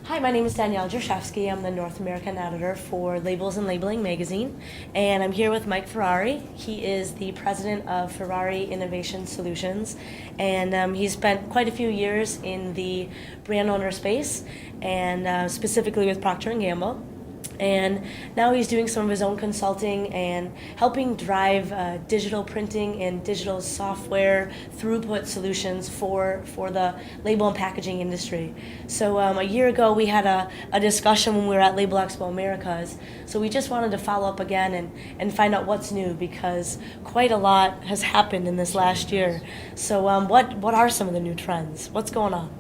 Hi, my name is Danielle Drashevsky. I'm the North American editor for Labels and Labeling magazine, and I'm here with Mike Ferrari. He is the president of Ferrari Innovation Solutions, and he's spent quite a few years in the brand owner space, and specifically with Procter & Gamble. And now he's doing some of his own consulting and helping drive digital printing and digital software throughput solutions for the label and packaging industry. So a year ago we had a discussion when we were at Label Expo Americas. So we just wanted to follow up again and find out what's new, because quite a lot has happened in this last year. So what are some of the new trends? What's going on?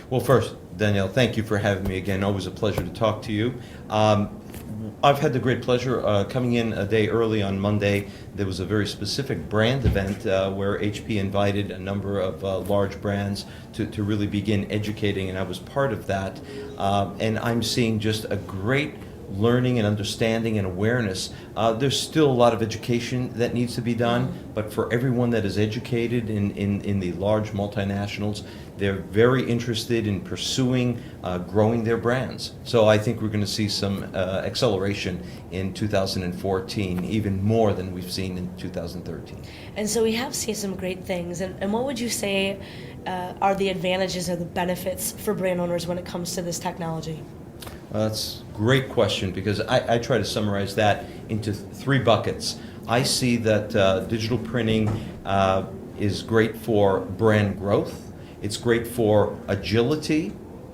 Well, first, Danielle, thank you for having me again. Always a pleasure to talk to you. I've had the great pleasure coming in a day early on Monday. There was a very specific brand event where HP invited a number of large brands to really begin educating, and I was part of that. And I'm seeing just a great learning and understanding and awareness. There's still a lot of education that needs to be done, but for everyone that is educated in the large multinationals, they're very interested in pursuing growing their brands. So I think we're going to see some acceleration in 2014, even more than we've seen in 2013. And so we have seen some great things. And what would you say are the advantages or the benefits for brand owners when it comes to this technology? That's a great question, because I try to summarize that into three buckets. I see that digital printing is great for brand growth. It's great for agility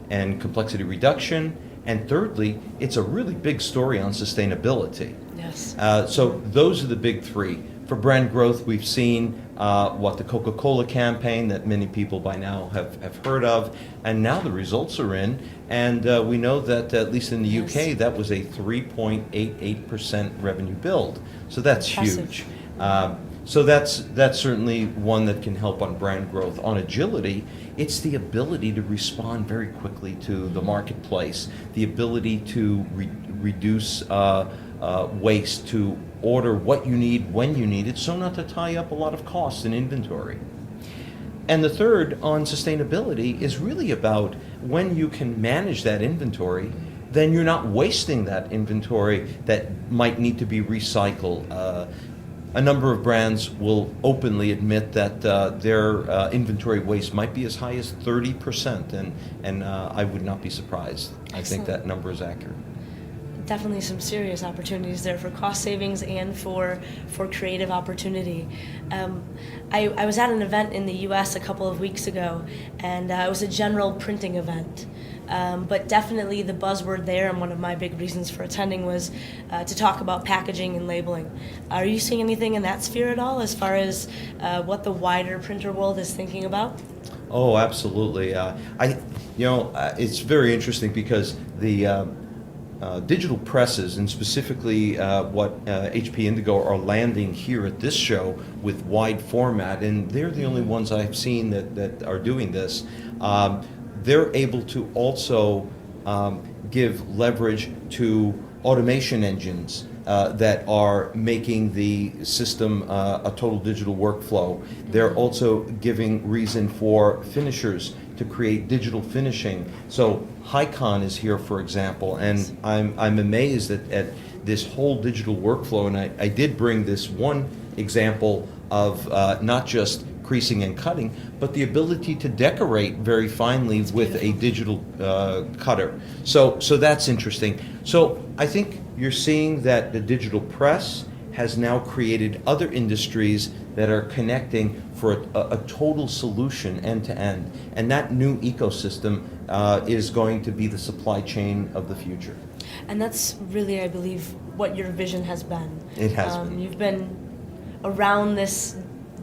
and complexity reduction. And thirdly, it's a really big story on sustainability. Yes. So those are the big three. For brand growth, we've seen the Coca-Cola campaign that many people by now have heard of, and now the results are in, and we know that at least in the Yes. UK, that was a 3.88% revenue build. So that's Impressive. huge. So that's certainly one that can help on brand growth. On agility, it's the ability to respond very quickly to the marketplace, the ability to reduce waste, to order what you need when you need it, so not to tie up a lot of costs in inventory. And the third, on sustainability, is really about when you can manage that inventory, then you're not wasting that inventory that might need to be recycled. A number of brands will openly admit that their inventory waste might be as high as 30%, and I would not be surprised. Excellent. I think that number is accurate. Definitely some serious opportunities there for cost savings and for creative opportunity. I was at an event in the U.S. a couple of weeks ago, and it was a general printing event. But definitely the buzzword there, and one of my big reasons for attending, was to talk about packaging and labeling. Are you seeing anything in that sphere at all, as far as what the wider printer world is thinking about? Oh, absolutely. It's very interesting, because the digital presses, and specifically what HP Indigo are landing here at this show with wide format, and they're the only ones I've seen that are doing this. They're able to also give leverage to automation engines that are making the system a total digital workflow. They're also giving reason for finishers to create digital finishing. So Hycon is here, for example, and I'm amazed at this whole digital workflow. And I did bring this one example of not just creasing and cutting, but the ability to decorate very finely with a digital cutter. So that's interesting. So I think you're seeing that the digital press has now created other industries that are connecting for a total solution end to end. And that new ecosystem is going to be the supply chain of the future. And that's really, I believe, what your vision has been. It has been. You've been around this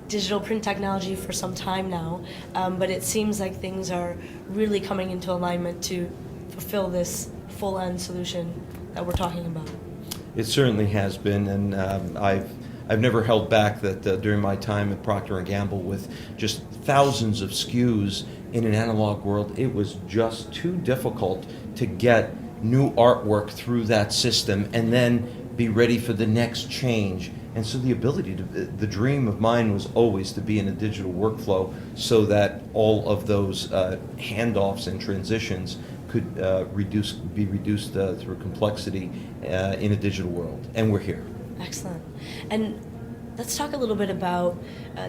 digital print technology for some time now, but it seems like things are really coming into alignment to fulfill this full-end solution that we're talking about. It certainly has been, and I've never held back that during my time at Procter & Gamble, with just thousands of SKUs in an analog world, it was just too difficult to get new artwork through that system and then be ready for the next change. And so the dream of mine was always to be in a digital workflow, so that all of those handoffs and transitions could be reduced through complexity in a digital world, and we're here. Excellent. And let's talk a little bit about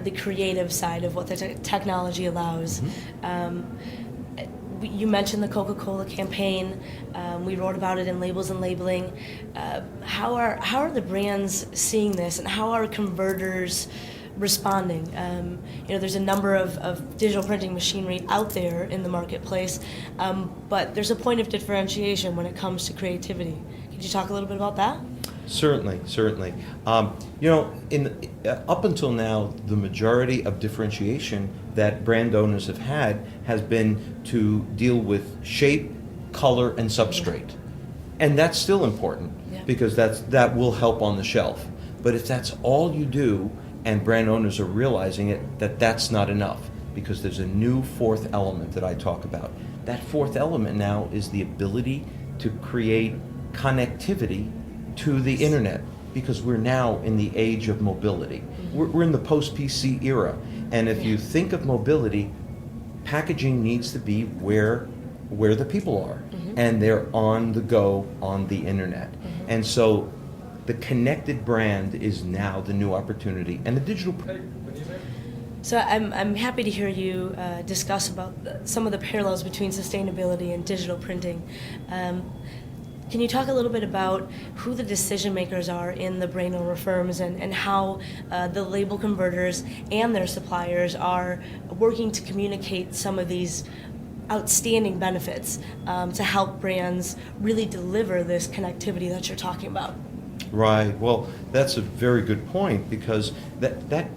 the creative side of what the technology allows. You mentioned the Coca-Cola campaign. We wrote about it in Labels and Labeling. How are the brands seeing this, and how are converters responding? There's a number of digital printing machinery out there in the marketplace, but there's a point of differentiation when it comes to creativity. Could you talk a little bit about that? Certainly. Up until now, the majority of differentiation that brand owners have had has been to deal with shape, color, and substrate. And that's still important because that will help on the shelf. But if that's all you do, and brand owners are realizing it, that's not enough, because there's a new fourth element that I talk about. That fourth element now is the ability to create connectivity to the internet, because we're now in the age of mobility. We're in the post-PC era, and if you think of mobility, packaging needs to be where the people are, and they're on the go on the internet. And so the connected brand is now the new opportunity, and the digital. So I'm happy to hear you discuss about some of the parallels between sustainability and digital printing. Can you talk a little bit about who the decision makers are in the brand owner firms, and how the label converters and their suppliers are working to communicate some of these outstanding benefits to help brands really deliver this connectivity that you're talking about? Right. Well, that's a very good point, because that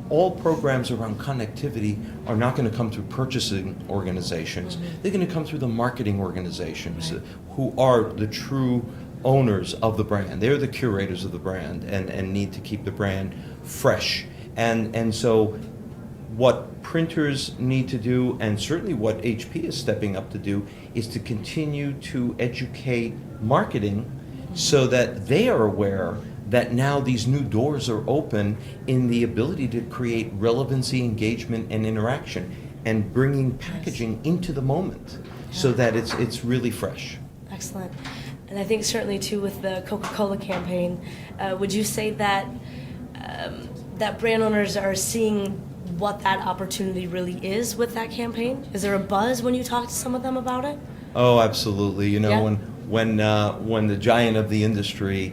all programs around connectivity are not going to come through purchasing organizations. They're going to come through the marketing organizations, who are the true owners of the brand. They're the curators of the brand, and need to keep the brand fresh. And so what printers need to do, and certainly what HP is stepping up to do, is to continue to educate marketing so that they are aware that now these new doors are open in the ability to create relevancy, engagement, and interaction, and bringing packaging into the moment so that it's really fresh. Excellent. And I think certainly too with the Coca-Cola campaign, would you say that that brand owners are seeing what that opportunity really is with that campaign? Is there a buzz when you talk to some of them about it? Oh, absolutely. When the giant of the industry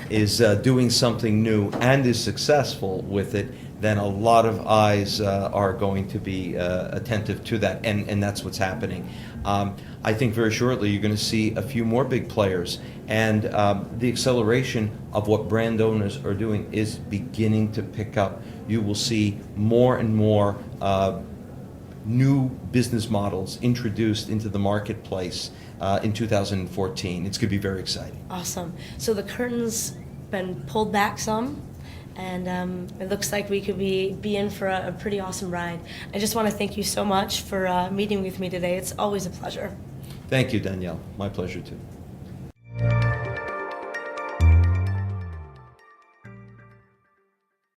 is doing something new and is successful with it, then a lot of eyes are going to be attentive to that, and that's what's happening. I think very shortly you're going to see a few more big players, and the acceleration of what brand owners are doing is beginning to pick up. You will see more and more new business models introduced into the marketplace in 2014. It's going to be very exciting. Awesome. So the curtain's been pulled back some, and it looks like we could be in for a pretty awesome ride. I just want to thank you so much for meeting with me today. It's always a pleasure. Thank you, Danielle. My pleasure, too.